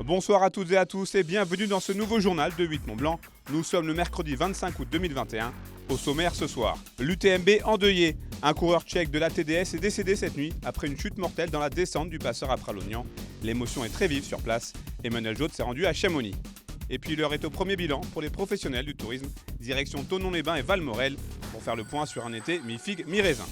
Bonsoir à toutes et à tous et bienvenue dans ce nouveau journal de 8 Mont-Blanc. Nous sommes le mercredi 25 août 2021. Au sommaire ce soir, l'UTMB endeuillé. Un coureur tchèque de la TDS est décédé cette nuit après une chute mortelle dans la descente du passeur à Pralognan. L'émotion est très vive sur place. Emmanuel Jaude s'est rendu à Chamonix. Et puis l'heure est au premier bilan pour les professionnels du tourisme. Direction Thonon-les-Bains et Valmorel pour faire le point sur un été mi-figue, mi-raisin.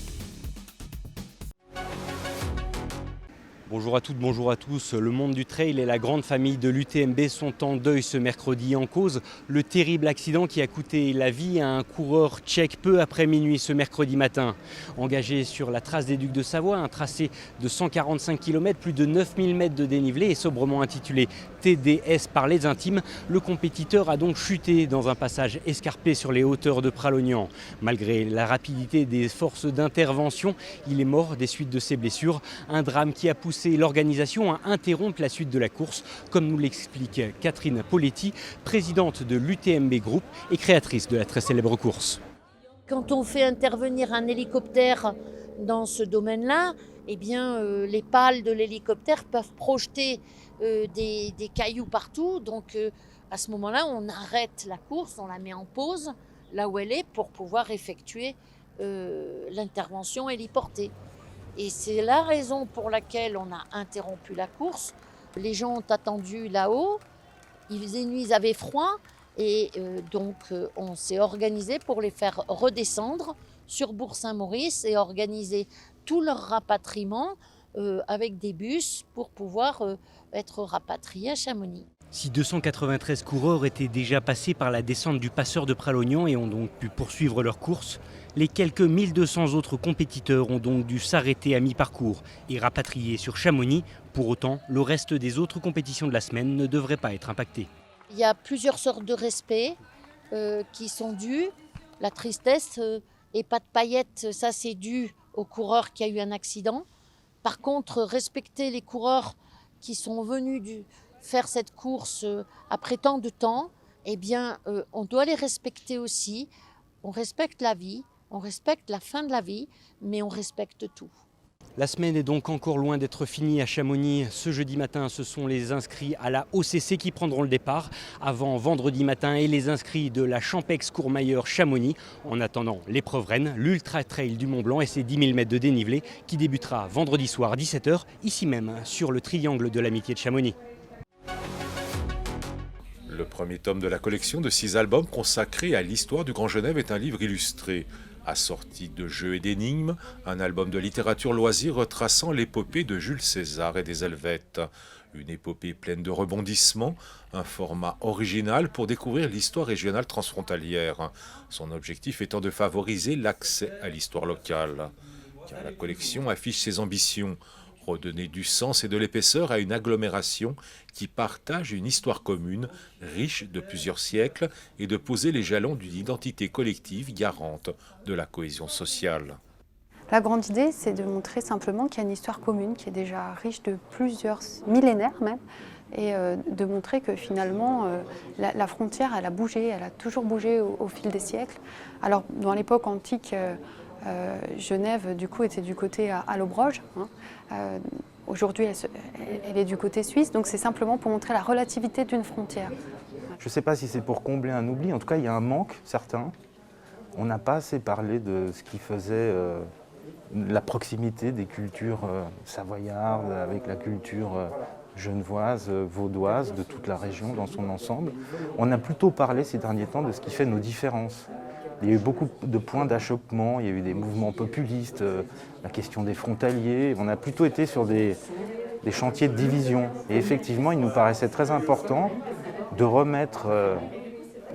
Bonjour à toutes, bonjour à tous. Le monde du trail et la grande famille de l'UTMB sont en deuil ce mercredi. En cause, le terrible accident qui a coûté la vie à un coureur tchèque peu après minuit ce mercredi matin. Engagé sur la trace des Ducs de Savoie, un tracé de 145 km, plus de 9000 mètres de dénivelé et sobrement intitulé TDS par les intimes, le compétiteur a donc chuté dans un passage escarpé sur les hauteurs de Pralognan. Malgré la rapidité des forces d'intervention, il est mort des suites de ses blessures. Un drame qui a poussé l'organisation à interrompre la suite de la course, comme nous l'explique Catherine Poletti, présidente de l'UTMB Group et créatrice de la très célèbre course. Quand on fait intervenir un hélicoptère dans ce domaine-là, eh bien, les pales de l'hélicoptère peuvent projeter des cailloux partout. Donc, à ce moment-là, on arrête la course, on la met en pause, là où elle est, pour pouvoir effectuer l'intervention héliportée. Et c'est la raison pour laquelle on a interrompu la course. Les gens ont attendu là-haut, il faisait nuit, ils avaient froid, et donc on s'est organisé pour les faire redescendre sur Bourg-Saint-Maurice et organiser tout leur rapatriement avec des bus pour pouvoir être rapatriés à Chamonix. Si 293 coureurs étaient déjà passés par la descente du passeur de Pralognan et ont donc pu poursuivre leur course, les quelques 1200 autres compétiteurs ont donc dû s'arrêter à mi-parcours et rapatrier sur Chamonix. Pour autant, le reste des autres compétitions de la semaine ne devrait pas être impacté. Il y a plusieurs sortes de respects qui sont dus. La tristesse et pas de paillettes, ça c'est dû au coureur qui a eu un accident. Par contre, respecter les coureurs qui sont venus faire cette course après tant de temps, eh bien, on doit les respecter aussi. On respecte la vie, on respecte la fin de la vie, mais on respecte tout. La semaine est donc encore loin d'être finie à Chamonix. Ce jeudi matin, ce sont les inscrits à la OCC qui prendront le départ avant vendredi matin et les inscrits de la Champex Courmayeur Chamonix. En attendant l'épreuve reine, l'Ultra Trail du Mont Blanc et ses 10 000 mètres de dénivelé qui débutera vendredi soir à 17h, ici même sur le triangle de l'amitié de Chamonix. Le premier tome de la collection de 6 albums consacrés à l'histoire du Grand Genève est un livre illustré. Assorti de jeux et d'énigmes, un album de littérature loisir retraçant l'épopée de Jules César et des Helvètes. Une épopée pleine de rebondissements, un format original pour découvrir l'histoire régionale transfrontalière. Son objectif étant de favoriser l'accès à l'histoire locale. Car la collection affiche ses ambitions. Redonner du sens et de l'épaisseur à une agglomération qui partage une histoire commune, riche de plusieurs siècles, et de poser les jalons d'une identité collective garante de la cohésion sociale. La grande idée, c'est de montrer simplement qu'il y a une histoire commune qui est déjà riche de plusieurs millénaires même, et de montrer que finalement la frontière, elle a bougé, elle a toujours bougé au fil des siècles. Alors dans l'époque antique, Genève, du coup, était du côté à l'Aubroge. Aujourd'hui, elle est du côté suisse, donc c'est simplement pour montrer la relativité d'une frontière. Je ne sais pas si c'est pour combler un oubli, en tout cas, il y a un manque certain. On n'a pas assez parlé de ce qui faisait la proximité des cultures savoyardes avec la culture genevoise, vaudoise, de toute la région dans son ensemble. On a plutôt parlé ces derniers temps de ce qui fait nos différences. Il y a eu beaucoup de points d'achoppement, il y a eu des mouvements populistes, la question des frontaliers. On a plutôt été sur des chantiers de division. Et effectivement, il nous paraissait très important de remettre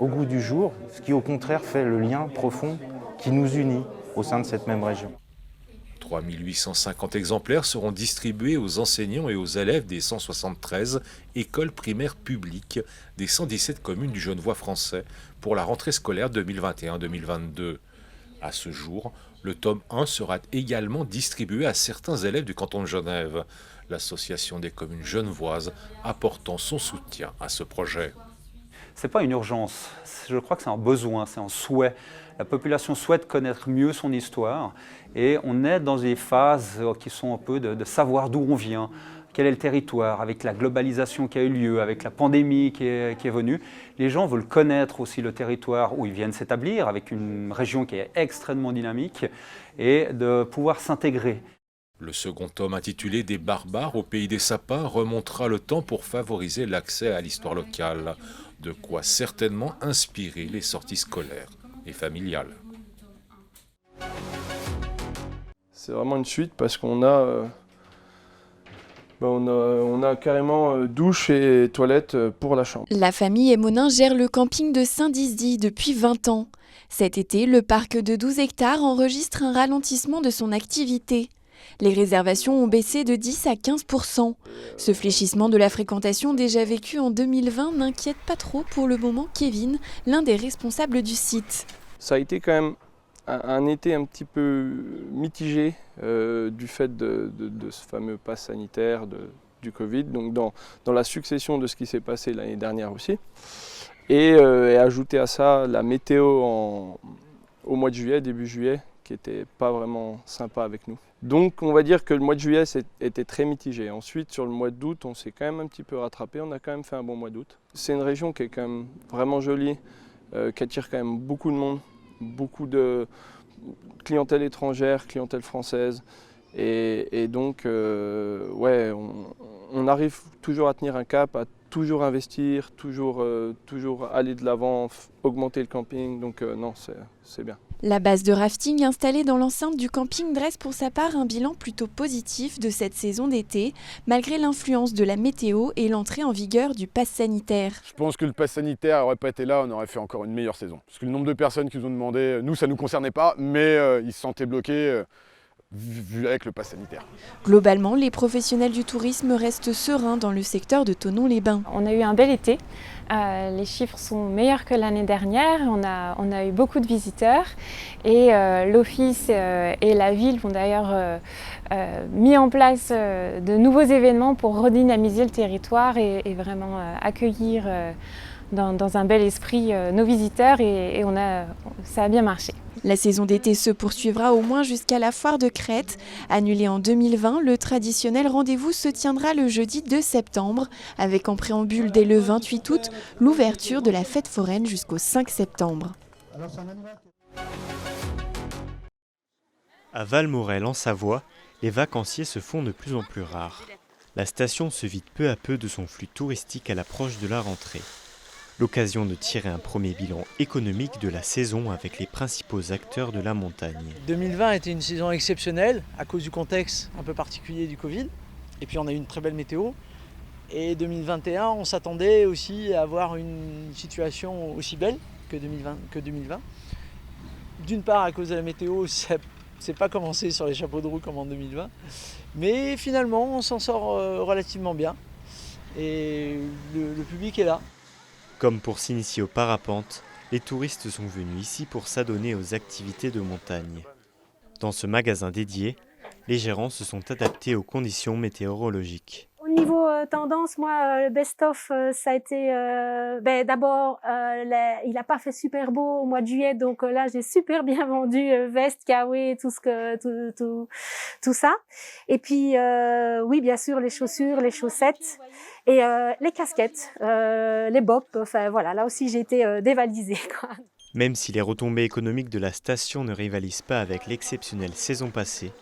au goût du jour ce qui, au contraire, fait le lien profond qui nous unit au sein de cette même région. 3850 exemplaires seront distribués aux enseignants et aux élèves des 173 écoles primaires publiques des 117 communes du Genevois français pour la rentrée scolaire 2021-2022. À ce jour, le tome 1 sera également distribué à certains élèves du canton de Genève, l'association des communes genevoises apportant son soutien à ce projet. Ce n'est pas une urgence, je crois que c'est un besoin, c'est un souhait. La population souhaite connaître mieux son histoire et on est dans des phases qui sont un peu de savoir d'où on vient, quel est le territoire, avec la globalisation qui a eu lieu, avec la pandémie qui est venue. Les gens veulent connaître aussi le territoire où ils viennent s'établir, avec une région qui est extrêmement dynamique, et de pouvoir s'intégrer. Le second tome intitulé Des barbares au pays des sapins remontera le temps pour favoriser l'accès à l'histoire locale, de quoi certainement inspirer les sorties scolaires et familiales. C'est vraiment une suite parce qu'on a, on a carrément douche et toilette pour la chambre. La famille Emonin gère le camping de Saint-Dizier depuis 20 ans. Cet été, le parc de 12 hectares enregistre un ralentissement de son activité. Les réservations ont baissé de 10 à 15%. Ce fléchissement de la fréquentation déjà vécu en 2020 n'inquiète pas trop pour le moment Kevin, l'un des responsables du site. Ça a été quand même un été un petit peu mitigé du fait de ce fameux pass sanitaire du Covid, donc dans la succession de ce qui s'est passé l'année dernière aussi. Et ajouter à ça la météo au mois de juillet, début juillet, qui n'était pas vraiment sympa avec nous. Donc on va dire que le mois de juillet était très mitigé. Ensuite sur le mois d'août on s'est quand même un petit peu rattrapé, on a quand même fait un bon mois d'août. C'est une région qui est quand même vraiment jolie, qui attire quand même beaucoup de monde, beaucoup de clientèle étrangère, clientèle française. Et donc ouais, on arrive toujours à tenir un cap, à toujours investir, toujours aller de l'avant, augmenter le camping, donc non, c'est bien. La base de rafting installée dans l'enceinte du camping dresse pour sa part un bilan plutôt positif de cette saison d'été, malgré l'influence de la météo et l'entrée en vigueur du pass sanitaire. Je pense que le pass sanitaire n'aurait pas été là, on aurait fait encore une meilleure saison. Parce que le nombre de personnes qui nous ont demandé, nous ça ne nous concernait pas, mais ils se sentaient bloqués. Vu avec le pass sanitaire. Globalement, les professionnels du tourisme restent sereins dans le secteur de Thonon-les-Bains. On a eu un bel été, les chiffres sont meilleurs que l'année dernière, on a eu beaucoup de visiteurs et l'office et la ville ont d'ailleurs mis en place de nouveaux événements pour redynamiser le territoire et vraiment accueillir dans un bel esprit nos visiteurs et ça a bien marché. La saison d'été se poursuivra au moins jusqu'à la foire de Crète. Annulée en 2020, le traditionnel rendez-vous se tiendra le jeudi 2 septembre, avec en préambule dès le 28 août l'ouverture de la fête foraine jusqu'au 5 septembre. À Valmorel, en Savoie, les vacanciers se font de plus en plus rares. La station se vide peu à peu de son flux touristique à l'approche de la rentrée. L'occasion de tirer un premier bilan économique de la saison avec les principaux acteurs de la montagne. 2020 a été une saison exceptionnelle à cause du contexte un peu particulier du Covid. Et puis on a eu une très belle météo. Et 2021, on s'attendait aussi à avoir une situation aussi belle que 2020. D'une part à cause de la météo, ça s'est pas commencé sur les chapeaux de roue comme en 2020. Mais finalement, on s'en sort relativement bien. Et le public est là. Comme pour s'initier au parapente, les touristes sont venus ici pour s'adonner aux activités de montagne. Dans ce magasin dédié, les gérants se sont adaptés aux conditions météorologiques. Au niveau tendance, moi, le best-of, ça a été d'abord, il n'a pas fait super beau au mois de juillet, donc là, j'ai super bien vendu veste, kawaii, tout ça. Et puis, oui, bien sûr, les chaussures, les chaussettes et les casquettes, les bops. Enfin, voilà, là aussi, j'ai été dévalisée, quoi. Même si les retombées économiques de la station ne rivalisent pas avec l'exceptionnelle saison passée,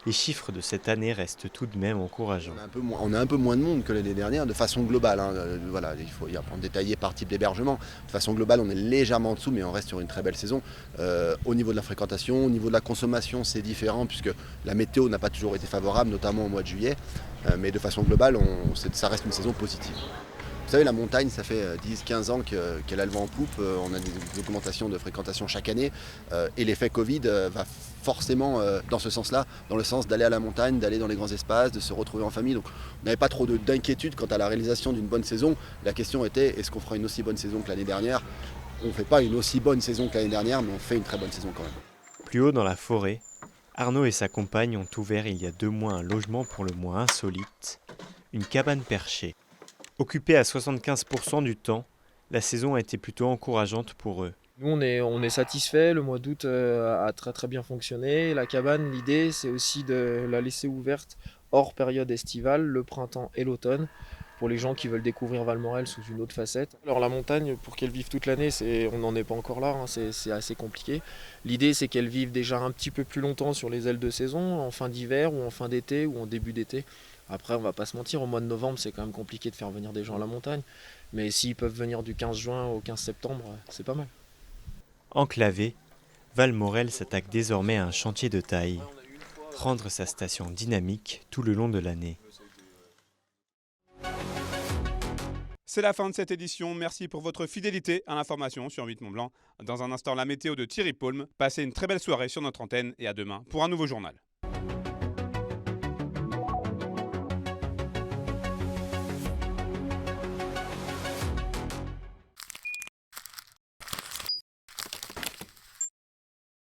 les chiffres de cette année restent tout de même encourageants. On a un peu moins de monde que l'année dernière de façon globale. Voilà, il faut détailler par type d'hébergement. De façon globale, on est légèrement en dessous, mais on reste sur une très belle saison. Au niveau de la fréquentation, au niveau de la consommation, c'est différent puisque la météo n'a pas toujours été favorable, notamment au mois de juillet. Mais de façon globale, ça reste une saison positive. Vous savez, la montagne, ça fait 10-15 ans qu'elle a le vent en poupe. On a des augmentations de fréquentation chaque année. Et l'effet Covid va forcément dans ce sens-là, dans le sens d'aller à la montagne, d'aller dans les grands espaces, de se retrouver en famille. Donc on n'avait pas trop d'inquiétude quant à la réalisation d'une bonne saison. La question était, est-ce qu'on fera une aussi bonne saison que l'année dernière ? On ne fait pas une aussi bonne saison que l'année dernière, mais on fait une très bonne saison quand même. Plus haut dans la forêt, Arnaud et sa compagne ont ouvert il y a 2 mois un logement pour le moins insolite, une cabane perchée. Occupée à 75% du temps, la saison a été plutôt encourageante pour eux. Nous, on est satisfaits, le mois d'août a très très bien fonctionné. La cabane, l'idée, c'est aussi de la laisser ouverte hors période estivale, le printemps et l'automne, pour les gens qui veulent découvrir Valmorel sous une autre facette. Alors la montagne, pour qu'elle vive toute l'année, on n'en est pas encore là, hein, c'est assez compliqué. L'idée c'est qu'elle vive déjà un petit peu plus longtemps sur les ailes de saison, en fin d'hiver ou en fin d'été ou en début d'été. Après on va pas se mentir, au mois de novembre c'est quand même compliqué de faire venir des gens à la montagne, mais s'ils peuvent venir du 15 juin au 15 septembre, c'est pas mal. Enclavé, Valmorel s'attaque désormais à un chantier de taille, rendre sa station dynamique tout le long de l'année. C'est la fin de cette édition. Merci pour votre fidélité à l'information sur 8 Mont Blanc. Dans un instant, la météo de Thierry Paulme. Passez une très belle soirée sur notre antenne et à demain pour un nouveau journal.